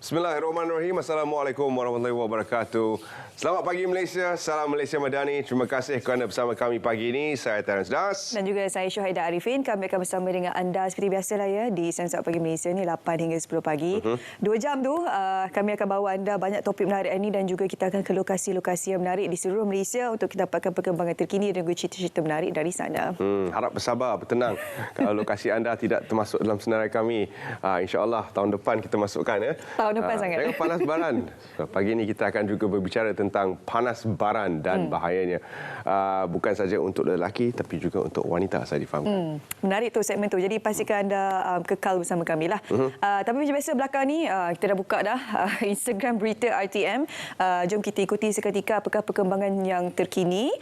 Bismillahirrahmanirrahim. Assalamualaikum warahmatullahi wabarakatuh. Selamat pagi Malaysia. Salam Malaysia Madani. Terima kasih kerana bersama kami pagi ini. Saya Terence Das. Dan juga saya Syuhaidah Arifin. Kami akan bersama dengan anda seperti biasalah ya di Sensor Pagi Malaysia ni 8 hingga 10 pagi. 2 jam tu kami akan bawa anda banyak topik menarik ini dan juga kita akan ke lokasi-lokasi yang menarik di seluruh Malaysia untuk kita dapatkan perkembangan terkini dan juga cerita-cerita menarik dari sana. Harap bersabar, bertenang. Kalau lokasi anda tidak termasuk dalam senarai kami, insya-Allah tahun depan kita masukkan ya. Tahun depan sangat. Jangan panas baran. Pagi ini kita akan juga berbicara tentang panas baran dan bahayanya. Bukan saja untuk lelaki tapi juga untuk wanita, saya difahamkan. Menarik tu segmen tu. Jadi pastikan anda kekal bersama kami lah. Tapi macam biasa belakang ni kita dah buka dah Instagram Berita RTM. Jom kita ikuti seketika apakah perkembangan yang terkini.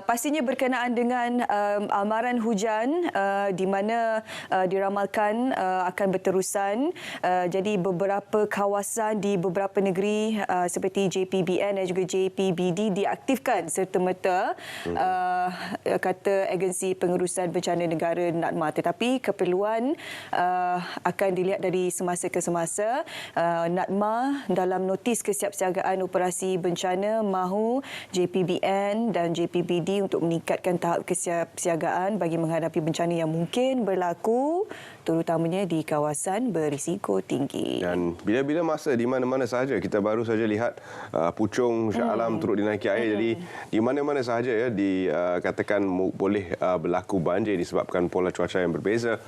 Pastinya berkenaan dengan amaran hujan di mana diramalkan akan berterusan. Jadi beberapa kawasan di beberapa negeri seperti JPBN dan juga JPBD diaktifkan serta-merta, kata Agensi Pengurusan Bencana Negara NADMA. Tetapi keperluan akan dilihat dari semasa ke semasa. NADMA dalam notis kesiapsiagaan operasi bencana mahu JPBN dan JPBD untuk meningkatkan tahap kesiapsiagaan bagi menghadapi bencana yang mungkin berlaku terutamanya di kawasan berisiko tinggi. Dan bila-bila masa di mana-mana sahaja, kita baru saja lihat pucung Shah Alam turut dinaiki air. Jadi di mana-mana sahaja ya dikatakan boleh berlaku banjir disebabkan pola cuaca yang berbeza.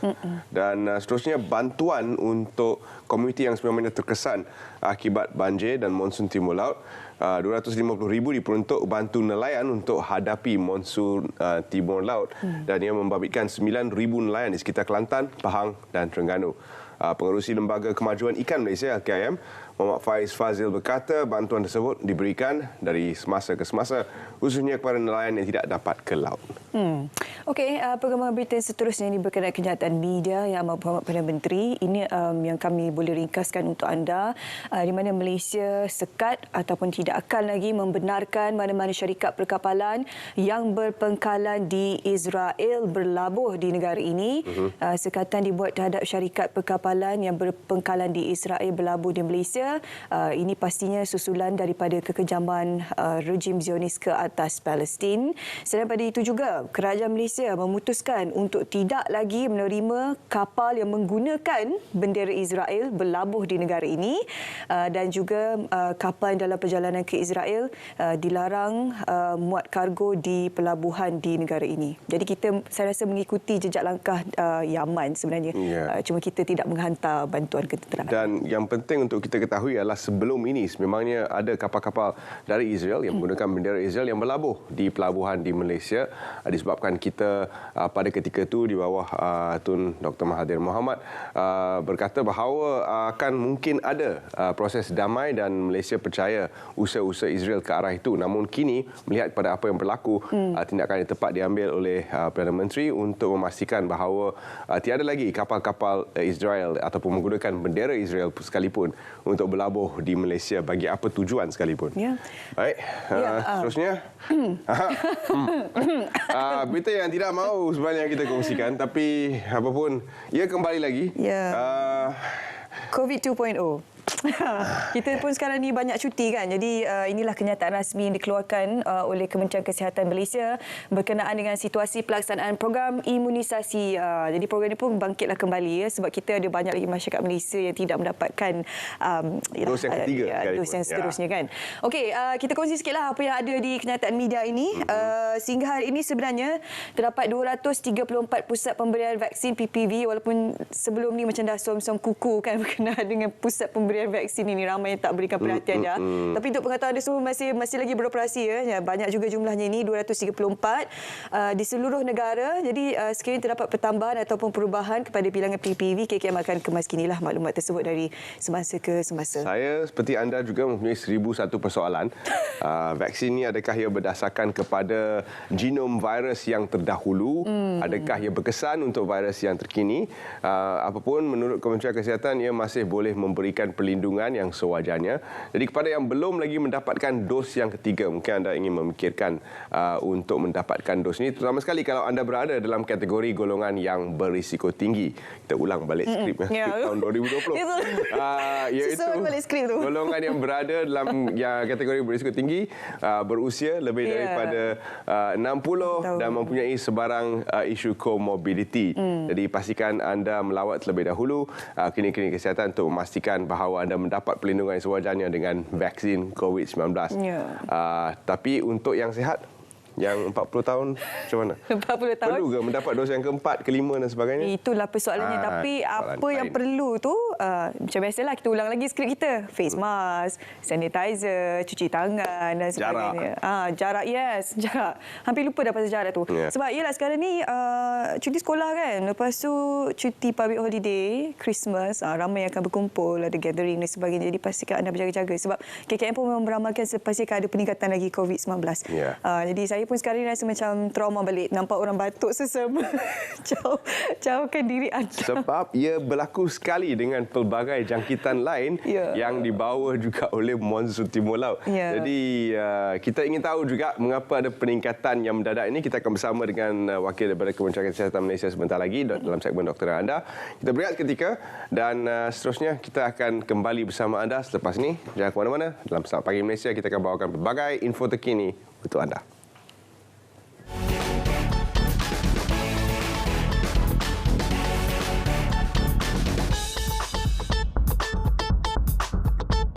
Dan seterusnya bantuan untuk komuniti yang sebenarnya terkesan akibat banjir dan monsun timur laut. 250,000 diperuntuk bantu nelayan untuk hadapi monsun timur laut dan ia membabitkan 9,000 nelayan di sekitar Kelantan, Pahang dan Terengganu. Pengerusi Lembaga Kemajuan Ikan Malaysia LKIM, Muhammad Faiz Fazil berkata bantuan tersebut diberikan dari semasa ke semasa khususnya kepada nelayan yang tidak dapat ke laut. Okey, perkembangan berita seterusnya ini berkenaan kenyataan media yang amat berhormat Perdana Menteri. Ini yang kami boleh ringkaskan untuk anda, di mana Malaysia sekat ataupun tidak akan lagi membenarkan mana-mana syarikat perkapalan yang berpangkalan di Israel berlabuh di negara ini. Sekatan dibuat terhadap syarikat perkapalan yang berpangkalan di Israel berlabuh di Malaysia. Ini pastinya susulan daripada kekejaman rejim Zionis ke atas Palestin. Selain pada itu juga, kerajaan Malaysia memutuskan untuk tidak lagi menerima kapal yang menggunakan bendera Israel berlabuh di negara ini dan juga kapal yang dalam perjalanan ke Israel dilarang muat kargo di pelabuhan di negara ini. Jadi saya rasa mengikuti jejak langkah Yaman sebenarnya. Cuma kita tidak menghantar bantuan ke tentera. Dan yang penting untuk kita ketahui adalah sebelum ini memangnya ada kapal-kapal dari Israel yang menggunakan bendera Israel yang berlabuh di pelabuhan di Malaysia disebabkan kita pada ketika itu di bawah Tun Dr. Mahathir Mohamad berkata bahawa akan mungkin ada proses damai dan Malaysia percaya usaha-usaha Israel ke arah itu. Namun kini melihat pada apa yang berlaku, tindakan yang tepat diambil oleh Perdana Menteri untuk memastikan bahawa tiada lagi kapal-kapal Israel ataupun menggunakan bendera Israel sekalipun untuk berlabuh di Malaysia bagi apa tujuan sekalipun. Baik, seterusnya berita yang tidak mahu sebenarnya kita kongsikan tapi apapun ia kembali lagi. COVID 2.0. Kita pun sekarang ni banyak cuti kan. Jadi inilah kenyataan rasmi yang dikeluarkan oleh Kementerian Kesihatan Malaysia berkenaan dengan situasi pelaksanaan program imunisasi. Jadi program ini pun bangkitlah kembali ya, sebab kita ada banyak lagi masyarakat Malaysia yang tidak mendapatkan dos yang ketiga dos yang seterusnya kan. Okey, kita kongsi sikitlah apa yang ada di kenyataan media ini. Sehingga hari ini sebenarnya terdapat 234 pusat pemberian vaksin PPV, walaupun sebelum ni macam dah som-som kuku kan berkenaan dengan pusat pemberian vaksin ini, ramai yang tak berikan perhatian dah. Tapi untuk pengetahuan anda semua masih lagi beroperasi ya. Banyak juga jumlahnya ini 234 di seluruh negara. Jadi sekiranya terdapat pertambahan ataupun perubahan kepada bilangan PPV, KKM akan kemaskinilah maklumat tersebut dari semasa ke semasa. Saya seperti anda juga mempunyai 1001 persoalan. Vaksin ini adakah ia berdasarkan kepada genom virus yang terdahulu? Adakah ia berkesan untuk virus yang terkini? Apapun menurut Kementerian Kesihatan ia masih boleh memberikan perlindungan perlindungan yang sewajarnya. Jadi kepada yang belum lagi mendapatkan dos yang ketiga, mungkin anda ingin memikirkan untuk mendapatkan dos ini, terutama sekali kalau anda berada dalam kategori golongan yang berisiko tinggi. Kita ulang balik skrip tahun 2020. Iaitu golongan yang berada dalam kategori berisiko tinggi, berusia lebih daripada 60 dan mempunyai sebarang isu komorbiditi. Jadi pastikan anda melawat terlebih dahulu klinik-klinik kesihatan untuk memastikan bahawa anda mendapat perlindungan yang sewajarnya dengan vaksin COVID-19. Tapi untuk yang sihat, yang 40 tahun macam mana? 40 tahun. Perlu ke mendapat dos yang keempat, kelima dan sebagainya? Itulah persoalannya. Tapi apa yang perlu tu, macam biasalah kita ulang lagi skrip kita. Face mask, sanitizer, cuci tangan dan sebagainya. Jarak, yes. Jarak. Hampir lupa dah pasal jarak tu. Sebab yelah sekarang ni cuti sekolah kan. Lepas tu cuti public holiday, Christmas, ramai akan berkumpul, ada gathering dan sebagainya. Jadi pastikan anda berjaga-jaga. Sebab KKM pun memang beramalkan pastikan ada peningkatan lagi COVID-19. Jadi saya pun sekarang rasa macam trauma balik. Nampak orang batuk sesama. Jauhkan diri anda. Sebab ia berlaku sekali dengan pelbagai jangkitan lain yang dibawa juga oleh monsun timur laut. Jadi kita ingin tahu juga mengapa ada peningkatan yang mendadak ini. Kita akan bersama dengan wakil daripada Kementerian Kesihatan Malaysia sebentar lagi dalam segmen Doktor anda. Kita berehat ketika dan seterusnya kita akan kembali bersama anda selepas ini. Jangan ke mana-mana. Dalam Selamat Pagi Malaysia kita akan bawakan pelbagai info terkini untuk anda.